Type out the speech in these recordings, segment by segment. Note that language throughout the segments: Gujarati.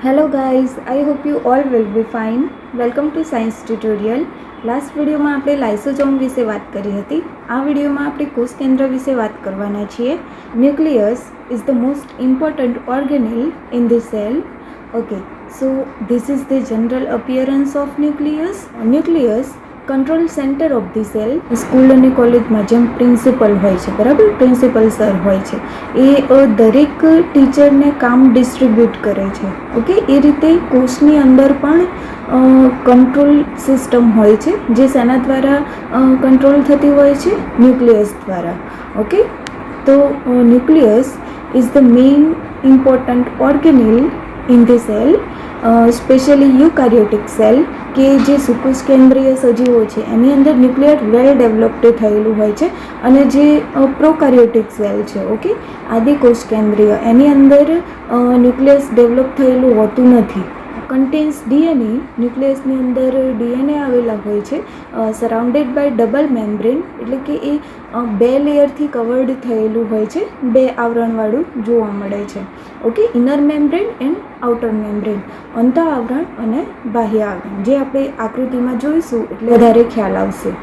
Hello guys, I hope you all will be fine. Welcome to Science Tutorial. Last વિડીયોમાં આપણે લાઇસોસોમ વિશે વાત કરી હતી. આ વિડીયોમાં આપણે કોષ કેન્દ્ર વિશે વાત કરવાના છીએ. Nucleus is the most important organelle in the cell. Okay, so this is the general appearance of nucleus. Nucleus control centre of the cell. School અને કોલેજમાં જેમ પ્રિન્સિપલ હોય છે, બરાબર, પ્રિન્સિપલ સર હોય છે, એ દરેક ટીચરને કામ ડિસ્ટ્રીબ્યુટ કરે છે. ઓકે, એ રીતે કોર્સની અંદર પણ કંટ્રોલ સિસ્ટમ હોય છે, જે શેના દ્વારા કંટ્રોલ થતી હોય છે? ન્યુક્લિયસ દ્વારા. ઓકે, તો nucleus is the main important organelle in the cell, specially eukaryotic cell, કે જે સુકોષ કેન્દ્રીય સજીવો છે એની અંદર ન્યુક્લિયર વેલ ડેવલપ્ડ થયેલું હોય છે. અને જે પ્રોકાર્યોટિક સેલ છે, ઓકે, આદિકોષ કેન્દ્રીય, એની અંદર ન્યુક્લિયસ ડેવલપ થયેલું હોતું નથી. Contains DNA. ન્યુક્લિયસની અંદર ડીએનએ આવેલા હોય છે, સરાઉન્ડેડ બાય ડબલ મેમ્બ્રેન, એટલે કે એ બે લેયરથી કવર્ડ થયેલું હોય છે, બે આવરણવાળું જોવા મળે છે. Okay, inner membrane and outer membrane, અંતઃ આવરણ અને બાહ્ય આવરણ, જે આપણે આકૃતિમાં જોઈશું એટલે વધારે ખ્યાલ આવશે.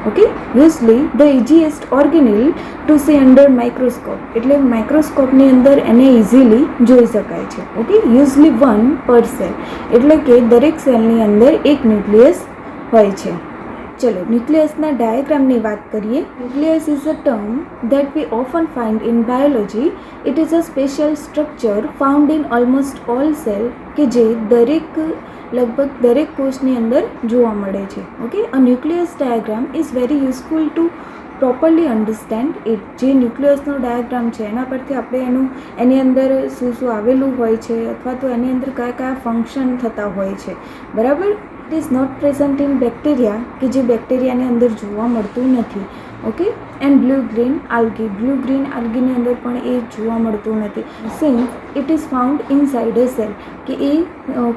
Okay, usually the easiest organelle to see under microscope, એટલે માઇક્રોસ્કોપની અંદર એને ઇઝીલી જોઈ શકાય છે. ઓકે, યુઝલી 1 પર સેલ, એટલે કે દરેક સેલની અંદર એક ન્યુક્લિયસ હોય છે. ચલો ન્યુક્લિયસના ડાયાગ્રામની વાત કરીએ. Nucleus is a term that we often find in biology. It is a special structure found in almost all cell, કે જે લગભગ દરેક કોષની અંદર જોવા મળે છે. Okay, a nucleus diagram is very useful to properly understand it. જે ન્યુક્લિયસનો ડાયાગ્રામ છે એના પરથી આપણે એની અંદર શું શું આવેલું હોય છે, અથવા તો એની અંદર કયા કયા ફંક્શન થતા હોય છે, બરાબર. It is not present in bacteria, કે જે બેક્ટેરિયાની અંદર જોવા મળતું નથી. ઓકે, એન્ડ બ્લુ ગ્રીન આલ્ગીની અંદર પણ એ જોવા મળતું નથી. Since it is found inside a cell, કે એ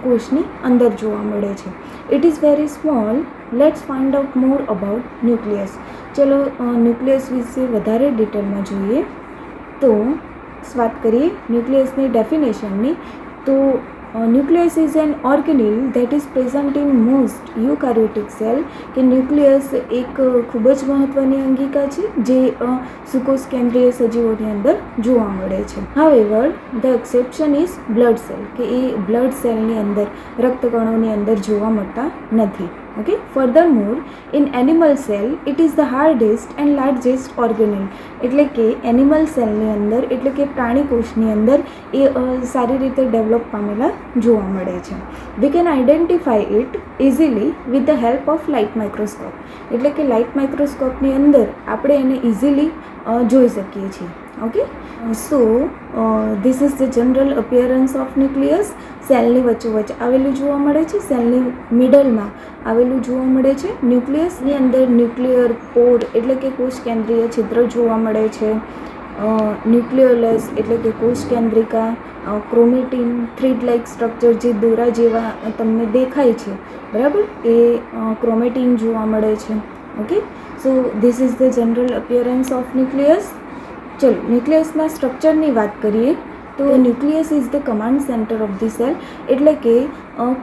કોષની અંદર જોવા મળે છે. It is very small. Let's find out more about nucleus. ચલો ન્યુક્લિયસ વિશે વધારે ડિટેલમાં જોઈએ. તો વાત કરીએ ન્યુક્લિયસની ડેફિનેશનની. તો nucleus is an organelle that is present in most eukaryotic cell, કે ન્યુક્લિયસ એક ખૂબ જ મહત્ત્વની અંગિકા છે જે સુકોષ કેન્દ્રીય સજીવોની અંદર જોવા મળે છે. However the exception is blood cell, કે એ બ્લડ સેલની અંદર, રક્તકણોની અંદર જોવા મળતા નથી. Okay, furthermore in animal cell it is the hardest and largest organelle, એટલે કે એનિમલ સેલની અંદર, એટલે કે પ્રાણી કોષની અંદર એ સારી રીતે ડેવલપ પામેલા જોવા મળે છે. We can identify it easily with the help of light microscope, એટલે કે લાઇટ માઇક્રોસ્કોપની અંદર આપણે એને ઇઝીલી જોઈ શકીએ છીએ. Okay, so this is the general appearance of nucleus. સેલની વચ્ચોવચ્ચ આવેલું જોવા મળે છે, સેલની મિડલમાં આવેલું જોવા મળે છે. ન્યુક્લિયસની અંદર ન્યુક્લિયર પોડ, એટલે કે કોષ કેન્દ્રીય છિદ્ર જોવા મળે છે. ન્યુક્લિયોલસ, એટલે કે કોષ કેન્દ્રિકા. ક્રોમેટિન, થ્રીડ લાઇક સ્ટ્રક્ચર, જે દોરા જેવા તમને દેખાય છે, બરાબર, એ ક્રોમેટિન જોવા મળે છે. Okay, so this is the general appearance of nucleus. ચલો ન્યુક્લિયસના સ્ટ્રક્ચરની વાત કરીએ. તો nucleus is the command centre of the cell, એટલે કે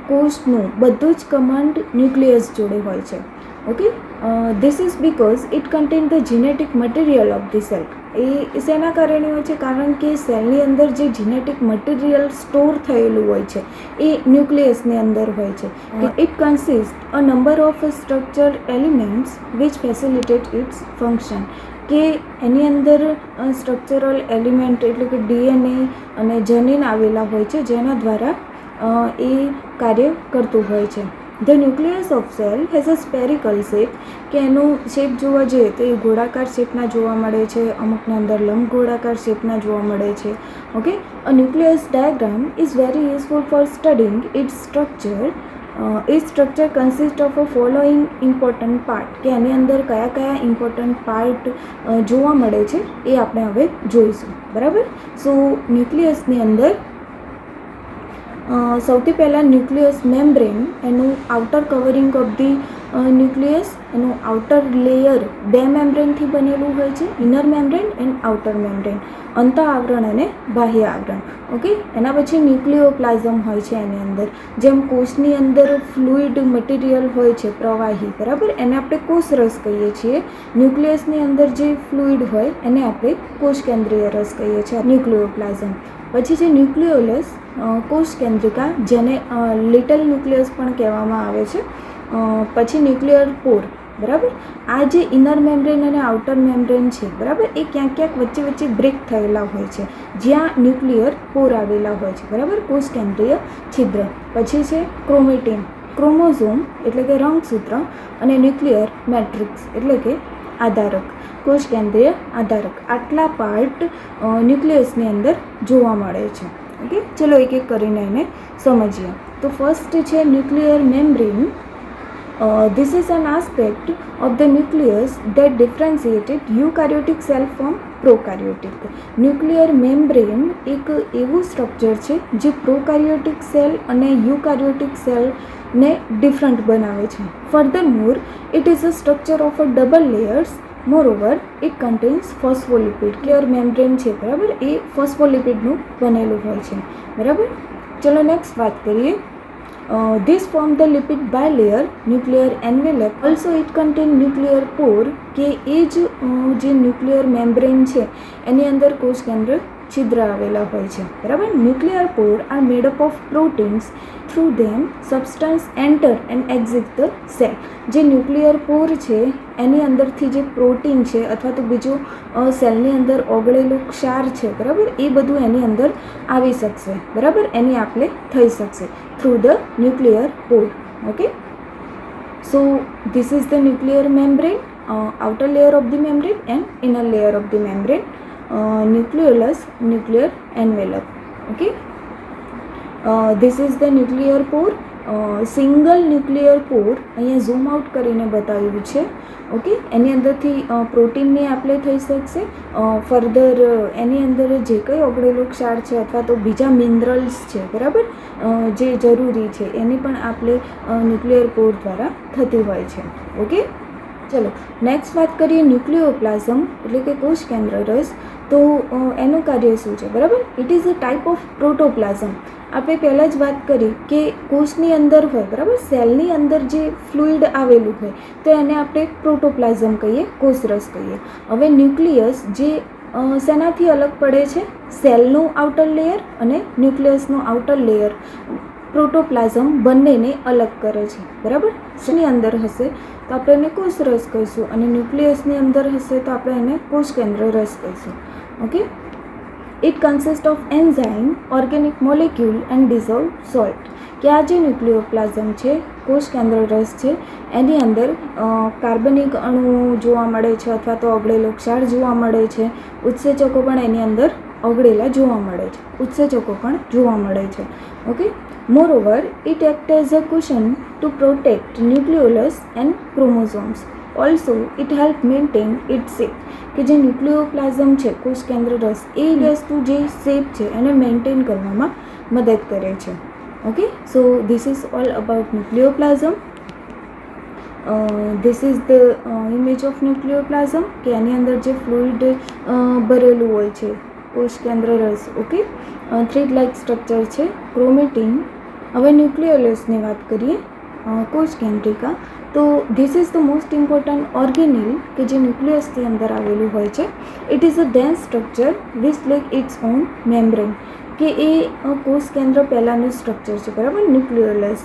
કોષનું બધું જ કમાન્ડ ન્યુક્લિયસ જોડે હોય છે. Okay, this is because it contain the genetic material of the cell. એ શેના કારણે હોય છે? કારણ કે સેલની અંદર જે જીનેટિક મટીરિયલ સ્ટોર થયેલું હોય છે એ ન્યુક્લિયસની અંદર હોય છે. It consist a number of structure elements which facilitate its function, કે એની અંદર સ્ટ્રક્ચરલ એલિમેન્ટ, એટલે કે ડીએનએ અને જનીન આવેલા હોય છે, જેના દ્વારા એ કાર્ય કરતું હોય છે. The nucleus of cell has a spherical shape, કે એનું શેપ જોવા જઈએ તો એ ગોળાકાર શેપના જોવા મળે છે, અમુકના અંદર લંબ ગોળાકાર શેપના જોવા મળે છે. Okay, a nucleus diagram is very useful for studying its structure. એ structure consist of a following important part, કે એની અંદર કયા કયા ઇમ્પોર્ટન્ટ પાર્ટ જોવા મળે છે એ આપણે હવે જોઈશું, બરાબર. સો ન્યુક્લિયસની અંદર સૌથી પહેલાં ન્યુક્લિયસ મેમ્બ્રેન, એનું outer covering of the nucleus એનું આઉટર લેયર 2 મેમ્બ્રેનથી બનેલું હોય છે, inner membrane and outer membrane, અંતઃ આવરણ અને બાહ્ય આવરણ. ઓકે, એના પછી ન્યુક્લિયોપ્લાઝમ હોય છે એની અંદર. જેમ કોષની અંદર ફ્લુઇડ મટીરિયલ હોય છે, પ્રવાહી, બરાબર, એને આપણે કોષરસ કહીએ છીએ. ન્યુક્લિયસની અંદર જે ફ્લુઇડ હોય એને આપણે કોષ કેન્દ્રીય રસ કહીએ છીએ, ન્યુક્લિયોપ્લાઝમ. પછી છે ન્યુક્લિયોલસ, કોષ કેન્દ્રિકા, જેને લિટલ ન્યુક્લિયસ પણ કહેવામાં આવે છે. પછી ન્યુક્લિયર પોર, બરાબર. આ જે ઇનર મેમ્બ્રેન અને આઉટર મેમ્બ્રેન છે, બરાબર, એ ક્યાંક ક્યાંક વચ્ચે વચ્ચે બ્રેક થયેલા હોય છે, જ્યાં ન્યુક્લિયર પોર આવેલા હોય છે, બરાબર, કોષ કેન્દ્રીય છિદ્ર. પછી છે ક્રોમેટિન, ક્રોમોઝોમ એટલે કે રંગસૂત્ર, અને ન્યુક્લિયર મેટ્રિક્સ એટલે કે આધારક, કોષ કેન્દ્રીય આધારક. આટલા પાર્ટ ન્યુક્લિયસની અંદર જોવા મળે છે. ઓકે, ચલો એક એક કરીને એને સમજીએ. તો ફર્સ્ટ છે nuclear membrane. This is an aspect of the nucleus that differentiated eukaryotic cell from prokaryotic. Nuclear membrane એક એવું સ્ટ્રક્ચર છે જે પ્રોકાર્યોટિક સેલ અને યુકાર્યોટિક સેલને ડિફરન્ટ બનાવે છે. Furthermore, it is a structure of a double layers. Moreover, it contains phospholipid. Nuclear membrane છે, બરાબર, એ ફોસ્ફોલિપિડનું બનેલું હોય છે, બરાબર. ચલો નેક્સ્ટ વાત કરીએ. This form the lipid bilayer nuclear envelope. Also it contain nuclear pore કે એ જ જે ન્યુક્લિયર મેમ્બ્રેન છે એની અંદર કોષ કેન્દ્ર છિદ્ર આવેલા હોય છે, બરાબર. Nuclear Por R made up of proteins. Through them substance enter and exit the cell. જે ન્યુક્લિયર પોર છે એની અંદરથી જે પ્રોટીન છે અથવા તો બીજું સેલની અંદર ઓગળેલું ક્ષાર છે, બરાબર, એ બધું એની અંદર આવી શકશે, બરાબર, એની આપલે થઈ શકશે through the nuclear Por. Okay, so this is the nuclear membrane, outer layer of the membrane and inner layer of the membrane. Nucleolus, nuclear envelope. Okay, this is the nuclear pore. Single nuclear પોર અહીંયા ઝૂમ આઉટ કરીને બતાવ્યું છે. ઓકે, એની અંદરથી પ્રોટીનની આપલે થઈ શકશે. ફર્ધર એની અંદર જે કંઈ ઓગળેલો ક્ષાર છે અથવા તો બીજા મિનરલ્સ છે, બરાબર, જે જરૂરી છે એની પણ આપલે ન્યુક્લિયર પોર દ્વારા થતી હોય છે. ઓકે, ચલો નેક્સ્ટ વાત કરીએ ન્યુક્લિયોપ્લાઝમ એટલે કે કોષ કેન્દ્ર રસ. તો એનું કાર્ય શું છે, બરાબર. It is a type of protoplasm. આપણે પહેલાં જ વાત કરી કે કોષની અંદર હોય, બરાબર, સેલની અંદર જે ફ્લુઇડ આવેલું હોય તો એને આપણે પ્રોટોપ્લાઝમ કહીએ, કોષરસ કહીએ. હવે ન્યુક્લિયસ જે શેનાથી અલગ પડે છે, સેલનું આઉટર લેયર અને ન્યુક્લિયસનું આઉટર લેયર, પ્રોટોપ્લાઝમ બંનેને અલગ કરે છે, બરાબર. શેની અંદર હશે તો આપણે એને કોષરસ કહીશું અને ન્યુક્લિયસની અંદર હશે તો આપણે એને કોષ કેન્દ્ર રસ કહીશું. Okay, it consist of enzyme, organic molecule and dissolve salt. કે આ જે ન્યુક્લિયોપ્લાઝમ છે, કોષ કેન્દ્ર રસ છે, એની અંદર કાર્બનિક અણુઓ જોવા મળે છે અથવા તો ઓગળેલો ક્ષાર જોવા મળે છે. ઉત્સેચકો પણ એની અંદર ઓગળેલા જોવા મળે છે, ઉત્સેચકો પણ જોવા મળે છે. Okay, moreover, it act as a cushion to protect nucleolus and chromosomes. Also it help maintain it shape. કે જે ન્યુક્લિયોપ્લાઝમ છે, કોષ કેન્દ્ર રસ, એ વસ્તુ જે શેપ છે એને મેન્ટેન કરવામાં મદદ કરે છે. Okay, so this is all about nucleoplasm. This is the image of nucleoplasm કે એની અંદર જે ફ્લુઇડ ભરેલું હોય છે, કોષ કેન્દ્ર રસ. ઓકે, થ્રીડ લાઇક સ્ટ્રક્ચર છે, ક્રોમેટિન. હવે ન્યુક્લિયોલસની વાત કરીએ, કોષ કેન્દ્રિકા. તો this is the most important organelle કે જે ન્યુક્લિયસની અંદર આવેલું હોય છે. It is a dense structure which like its own membrane. કે એ કોષ કેન્દ્ર પહેલાંનું સ્ટ્રક્ચર છે, બરાબર, nucleolus.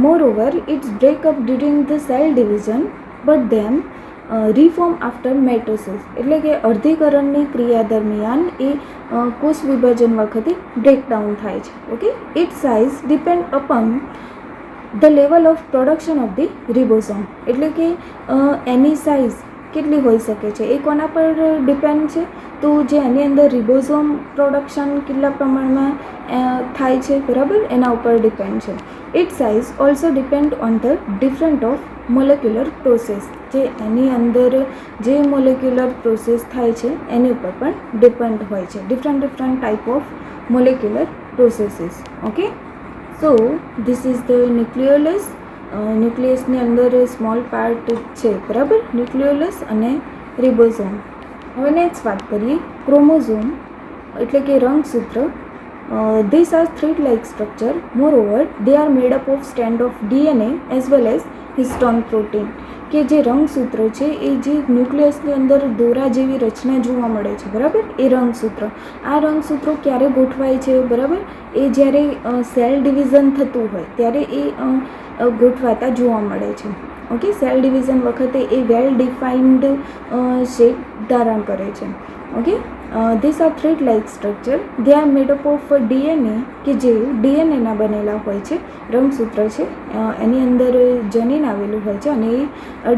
Moreover, its breakup during the cell division but then reform after mitosis. એટલે કે અર્ધીકરણની ક્રિયા દરમિયાન એ કોષ વિભાજન વખતે બ્રેકડાઉન થાય છે. Okay, its size depend upon the level of production of the ribosome. એટલે કે એની સાઇઝ કેટલી હોઈ શકે છે એ કોના પર ડિપેન્ડ છે, તો જે એની અંદર રિબોઝોમ પ્રોડક્શન કેટલા પ્રમાણમાં થાય છે, બરાબર, એના ઉપર ડિપેન્ડ છે. It size also depend on the different of molecular process. જે એની અંદર જે મોલેક્યુલર પ્રોસેસ થાય છે એની ઉપર પણ ડિપેન્ડ હોય છે, different type of molecular processes. Okay, so this is the nucleolus. ન્યુક્લિયસની અંદર સ્મોલ પાર્ટ છે, બરાબર, ન્યુક્લિયોલસ અને રિબોઝોમ. હવે નેક્સ્ટ વાત કરીએ ક્રોમોઝોમ એટલે કે રંગસૂત્ર. These are thread-like structure. Moreover, they are made up of strand of DNA as well as histone protein. કે જે રંગસૂત્ર છે એ જે ન્યુક્લિયસની અંદર દોરા જેવી રચના જોવા મળે છે, બરાબર, એ રંગસૂત્ર. આ રંગસૂત્રો ક્યારે ગોઠવાય છે, બરાબર, એ જ્યારે સેલ ડિવિઝન થતું હોય ત્યારે એ ગોઠવાતા જોવા મળે છે. ઓકે, સેલ ડિવિઝન વખતે એ વેલ ડિફાઇન્ડ શેપ ધારણ કરે છે. Okay, this are thread like structure. They are made up of DNA કે જે ડીએનએના બનેલા હોય છે. રંગસૂત્ર છે એની અંદર જનીન આવેલું હોય છે અને એ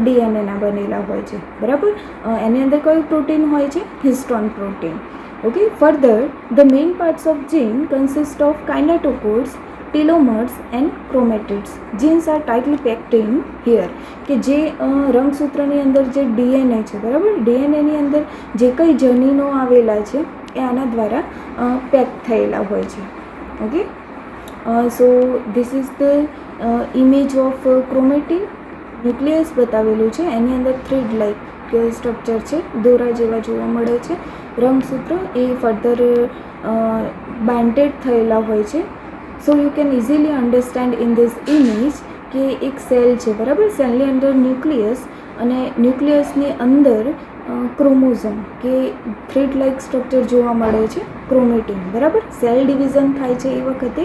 ડીએનએના બનેલા હોય છે, બરાબર. એની અંદર કયું પ્રોટીન હોય છે? Histone protein. Okay, further the main parts of gene consist of kinetochores, telomeres and chromatids. Genes are tightly packed in here. કે જે રંગસૂત્રની અંદર જે ડીએનએ છે, બરાબર, ડીએનએની અંદર જે કંઈ જનીનો આવેલા છે એ આના દ્વારા પેક થયેલા હોય છે. Okay, so this is the image of chromatin. Nucleus બતાવેલું છે, એની અંદર થ્રેડ લાઇક સ્ટ્રક્ચર છે, દોરા જેવા જોવા મળે છે. રંગસૂત્ર એ ફર્ધર બાઇન્ડેડ થયેલા હોય છે. So you can easily understand in this image કે એક સેલ છે, બરાબર, સેલની અંદર ન્યુક્લિયસ અને ન્યુક્લિયસની અંદર ક્રોમોઝોમ કે થ્રેડ લાઇક સ્ટ્રક્ચર જોવા મળે છે, ક્રોમેટિન, બરાબર. સેલ ડિવિઝન થાય છે એ વખતે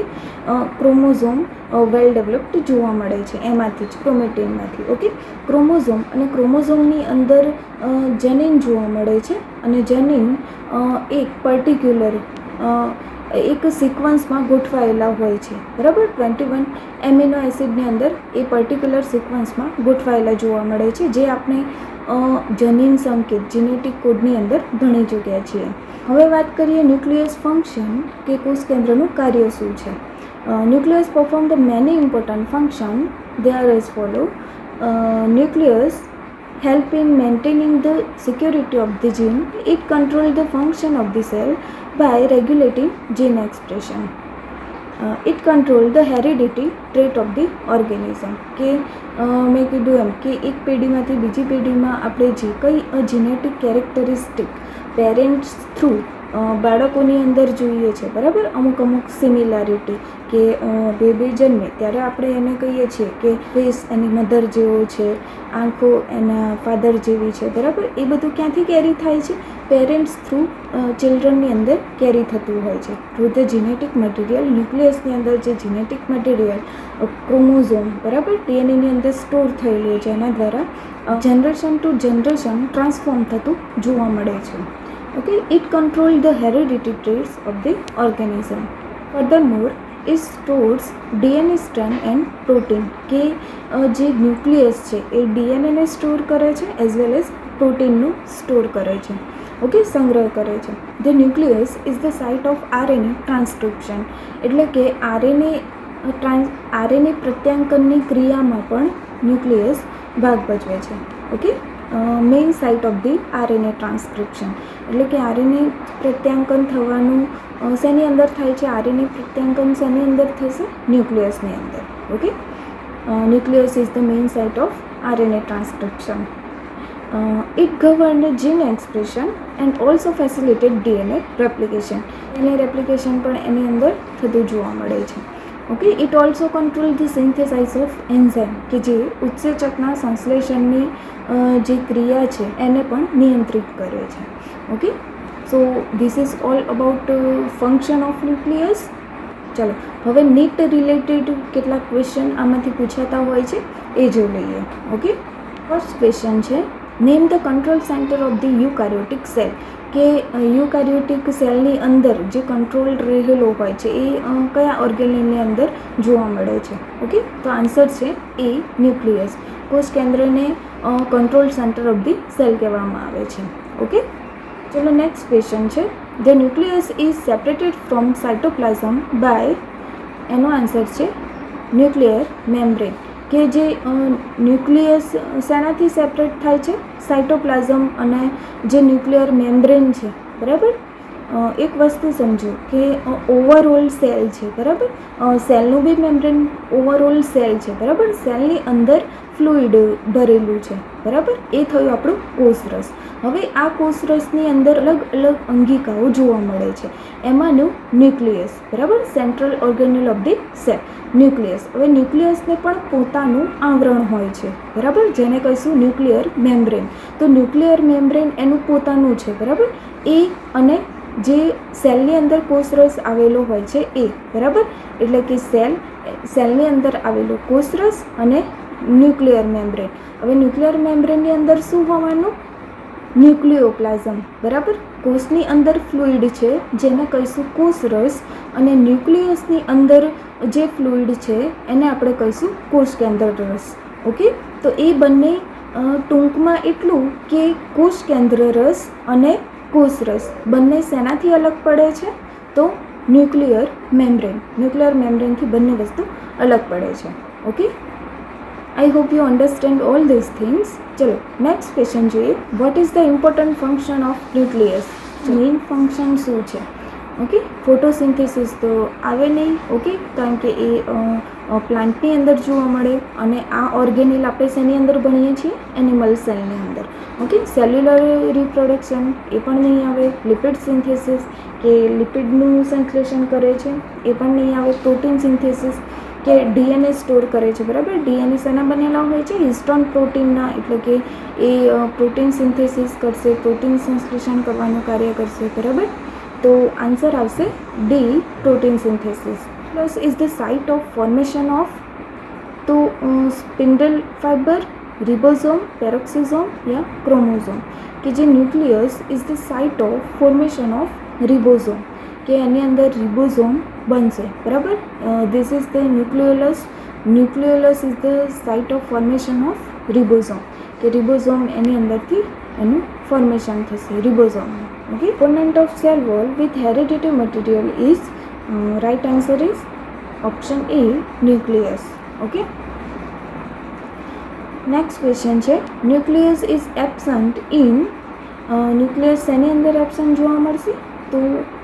ક્રોમોઝોમ વેલ ડેવલપ્ડ જોવા મળે છે, એમાંથી જ, ક્રોમેટિનમાંથી. ઓકે, ક્રોમોઝોમ અને ક્રોમોઝોમની અંદર જનીન જોવા મળે છે અને જનીન એક પર્ટિક્યુલર એક સિક્વન્સમાં ગોઠવાયેલા હોય છે, બરાબર. 21 એમિનો એસિડની અંદર એ પર્ટિક્યુલર સિક્વન્સમાં ગોઠવાયેલા જોવા મળે છે, જે આપણે જનીન સંકેત જીનેટિક કોડની અંદર ભણી ચૂક્યા છીએ. હવે વાત કરીએ ન્યુક્લિયસ ફંક્શન કે કોષ કેન્દ્રનું કાર્ય શું છે. Nucleus perform the many important function. They are as follow. Nucleus help in maintaining the security of the gene. It control the function of the cell by regulating gene expression. It control the heredity trait of the organism. કે મેં કીધું એમ કે એક પેઢીમાંથી બીજી પેઢીમાં આપણે જે કંઈ જીનેટિક કેરેક્ટરિસ્ટિક પેરેન્ટ્સ થ્રુ બાળકોની અંદર જોઈએ છે, બરાબર, અમુક સિમિલારિટી કે બેબી જન્મે ત્યારે આપણે એને કહીએ છીએ કે ફેસ એની મધર જેવો છે, આંખો એના ફાધર જેવી છે, બરાબર. એ બધું ક્યાંથી કેરી થાય છે? પેરેન્ટ્સ થ્રુ ચિલ્ડ્રનની અંદર કેરી થતું હોય છે. Through the genetic material. ન્યુક્લિયસની અંદર જે જીનેટિક મટીરિયલ ક્રોમોઝોમ, બરાબર, ડીએનએની અંદર સ્ટોર થયેલું છે, એના દ્વારા જનરેશન ટુ જનરેશન ટ્રાન્સફોર્મ થતું જોવા મળે છે. Okay, it controls the hereditary traits of the organism. Furthermore, it stores DNA strand and protein. કે જે ન્યુક્લિયસ છે એ ડીએનએને સ્ટોર કરે છે એઝ વેલ એઝ પ્રોટીનનું સ્ટોર કરે છે. ઓકે, સંગ્રહ કરે છે. The nucleus is the site of RNA transcription. એટલે કે આરએનએ પ્રત્યાંકનની ક્રિયામાં પણ ન્યુક્લિયસ ભાગ ભજવે છે. Okay, main site of the RNA transcription. એટલે કે આરએનએ પ્રત્યાંકન થવાનું શેની અંદર થાય છે? આરએનએ પ્રત્યાંકન શેની અંદર થશે? ન્યુક્લિયસની અંદર. Okay, nucleus is the main site of RNA transcription. It govern gene expression and also facilitate DNA replication. DNA replication પણ એની અંદર થતું જોવા મળે છે. Okay, it also control the synthesize of enzyme કે જે ઉત્સેચકના સંશ્લેષણની જે ક્રિયા છે એને પણ નિયંત્રિત કરે છે. Okay, so this is all about function of nucleus. ચાલો હવે નીટ રિલેટેડ કેટલાક ક્વેશ્ચન આમાંથી પૂછાતા હોય છે એ જોઈ લઈએ. ઓકે, ફર્સ્ટ ક્વેશ્ચન છે, name the control centre of the eukaryotic cell. કે યુકાર્યોટિક સેલની અંદર જે કંટ્રોલ રહેલો હોય છે એ કયા ઓર્ગેનલની અંદર જોવા મળે છે? ઓકે, તો આન્સર છે એ, ન્યુક્લિયસ. કોષ કેન્દ્રને control centre of the cell કહેવામાં આવે છે. ઓકે, ચલો નેક્સ્ટ ક્વેશ્ચન છે, the nucleus is separated from cytoplasm by. એનો આન્સર છે ન્યુક્લિયર મેમ્બ્રેન. કે જે ન્યુક્લિયસ શેનાથી સેપરેટ થાય છે? સાઇટોપ્લાઝમ અને જે ન્યુક્લિયર મેમ્બ્રેન છે, બરાબર, એક વસ્તુ સમજો કે ઓવરઓલ સેલ છે, બરાબર. સેલનું બી મેમ્બ્રેન ઓવરઓલ સેલ છે, બરાબર. સેલની અંદર ફ્લુઇડ ભરેલું છે, બરાબર. એ થયું આપણું કોષરસ. હવે આ કોષરસની અંદર અલગ અલગ અંગિકાઓ જોવા મળે છે. એમાંનું ન્યુક્લિયસ, બરાબર, central organelle of the cell, nucleus. હવે ન્યુક્લિયસને પણ પોતાનું આવરણ હોય છે, બરાબર, જેને કહીશું ન્યુક્લિયર મેમ્બ્રેન. તો ન્યુક્લિયર મેમ્બ્રેન એનું પોતાનું છે, બરાબર. એ અને જે સેલની અંદર કોષરસ આવેલો હોય છે એ, બરાબર. એટલે કે સેલની અંદર આવેલો કોષરસ અને ન્યુક્લિયર મેમ્બ્રેન. હવે ન્યુક્લિયર મેમ્બ્રેનની અંદર શું હોવાનું? ન્યુક્લિયોપ્લાઝમ, બરાબર. કોષની અંદર ફ્લુઇડ છે જેને કહીશું કોષરસ, અને ન્યુક્લિયસની અંદર જે ફ્લુઇડ છે એને આપણે કહીશું કોષ કેન્દ્ર રસ. ઓકે, તો એ બંને ટૂંકમાં એટલું કે કોષ કેન્દ્ર રસ અને કોષરસ બંને શેનાથી અલગ પડે છે? તો ન્યુક્લિયર મેમ્બ્રેનથી બંને વસ્તુ અલગ પડે છે. Okay, I hope you understand all these things. ચલો નેક્સ્ટ ક્વેશ્ચન જોઈએ. What is the important function of nucleus? Main function શું છે? ઓકે, ફોટોસિન્થેસિસ તો આવે નહીં, ઓકે, કારણ કે એ પ્લાન્ટની અંદર જોવા મળે. અને આ ઓર્ગેનેલ આપણે શેની અંદર ભણીએ છીએ? એનિમલ સેલની અંદર. ઓકે, સેલ્યુલર રિપ્રોડક્શન એ પણ નહીં આવે. લિપિડ સિન્થેસિસ કે લિપિડનું સંશ્લેષણ કરે છે એ પણ નહીં આવે. પ્રોટીન સિન્થેસિસ કે ડીએનએ સ્ટોર કરે છે, બરાબર. ડીએનએ શેના બનેલા હોય છે? હિસ્ટોન પ્રોટીનના. એટલે કે એ પ્રોટીન સિન્થેસિસ કરશે, પ્રોટીન સંશ્લેષણ કરવાનું કાર્ય કરશે, બરાબર. તો આન્સર આવશે D, protein synthesis. Plus is the site of formation of, તો સ્પિન્ડલ ફાઇબર, રિબોઝોમ, પેરોક્સિઝોમ યા ક્રોમોઝોમ. કે જે nucleus is the site of formation of ribosome, કે એની અંદર રિબોઝોમ બનશે, બરાબર. This is the nucleolus is the site of formation of ribosome, કે રિબોઝોમ એની અંદરથી એનું ફોર્મેશન થશે રિબોઝોમનું. Okay, component of cell wall with heredity material is, right answer is option A, nucleus. Okay, next question છે. Nucleus is absent in, nucleus શેની અંદર એબસન્ટ જોવા મળશે? તો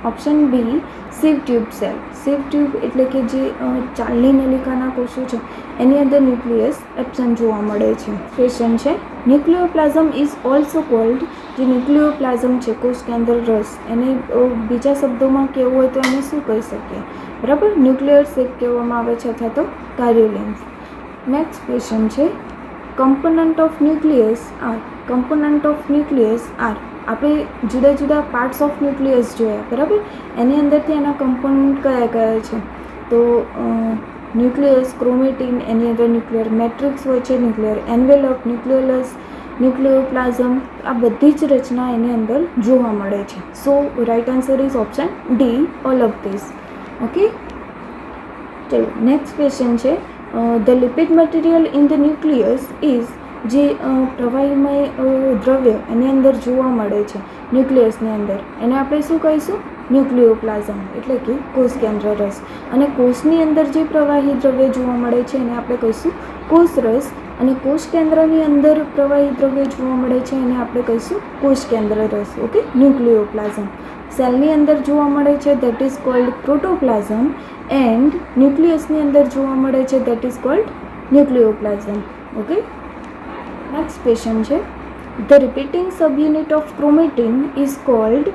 option B, sieve tube cell. Sieve tube એટલે કે જે ચાલની નલિકાના કોષો છે એની અંદર ન્યુક્લિયસ એબસન્ટ જોવા મળે છે. ક્વેશ્ચન છે. ન્યુક્લિયોપ્લાઝમ ઇઝ ઓલ્સો કોલ્ડ, જે ન્યુક્લિયોપ્લાઝમ છે કોષ કેન્દ્ર રસ, એને બીજા શબ્દોમાં કહેવું હોય તો એને શું કહી શકીએ? બરાબર, ન્યુક્લિયર શેપ કહેવામાં આવે છે અથવા તો કાર્યોલેન્સ. નેક્સ્ટ ક્વેશ્ચન છે. Component of nucleus are. Component of nucleus are. આપણે જુદા જુદા પાર્ટ્સ ઓફ ન્યુક્લિયસ જોયા, બરાબર. એની અંદરથી એના કમ્પોનન્ટ કયા કયા છે? તો ન્યુક્લિયસ, ક્રોમેટિન, એની અંદર ન્યુક્લિયર મેટ્રિક્સ હોય છે, ન્યુક્લિયર એન્વેલોપ, ન્યુક્લિયોલસ, ન્યુક્લિયોપ્લાઝમ, આ બધી જ રચના એની અંદર જોવા મળે છે. So right answer is option D, all of this. Okay, ચલો નેક્સ્ટ ક્વેશ્ચન છે. The lipid material in the nucleus is, જે પ્રવાહીમય દ્રવ્ય એની અંદર જોવા મળે છે ન્યુક્લિયસની અંદર, એને આપણે શું કહીશું? ન્યુક્લિયોપ્લાઝમ, એટલે કે કોષ કેન્દ્ર રસ. અને કોષની અંદર જે પ્રવાહી દ્રવ્ય જોવા મળે છે એને આપણે કહીશું કોષરસ. અને કોષ કેન્દ્રની અંદર પ્રવાહી દ્રવ્ય જોવા મળે છે એને આપણે કહીશું કોષ કેન્દ્ર રસ. Okay, nucleoplasm. સેલની અંદર જોવા મળે છે that is called protoplasm, and ન્યુક્લિયસની અંદર જોવા મળે છે that is called nucleoplasm. Okay, next question છે. The repeating subunit of chromatin is called,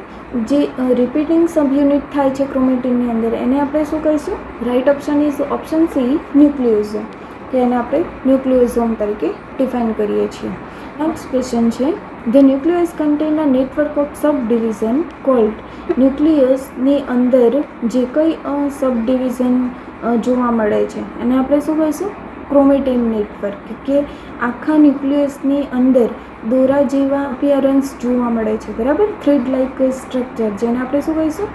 જે રિપીટિંગ સબયુનિટ થાય છે ક્રોમેટિનની અંદર એને આપણે શું કહીશું? Right option is option C, nucleosome, કે એને આપણે ન્યુક્લિયોઝોમ તરીકે ડિફાઇન કરીએ છીએ. નેક્સ્ટ ક્વેશ્ચન છે. The nucleus contain a network of sub division called. ન્યુક્લિયસની અંદર જે કંઈ સબ ડિવિઝન જોવા મળે છે એને આપણે શું કહીશું? ક્રોમેટિન નેટવર્ક, કે આખા ન્યુક્લિયસની અંદર દોરા જેવા અપિયરન્સ જોવા મળે છે, બરાબર. થ્રેડ લાઇક સ્ટ્રક્ચર, જેને આપણે શું કહીશું?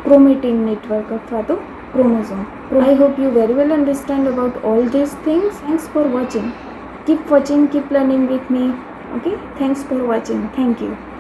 ક્રોમેટિન નેટવર્ક અથવા તો chromosome. I hope you very well understand about all these things. Thanks for watching. Keep watching, keep learning with me. Okay, thanks for watching. Thank you.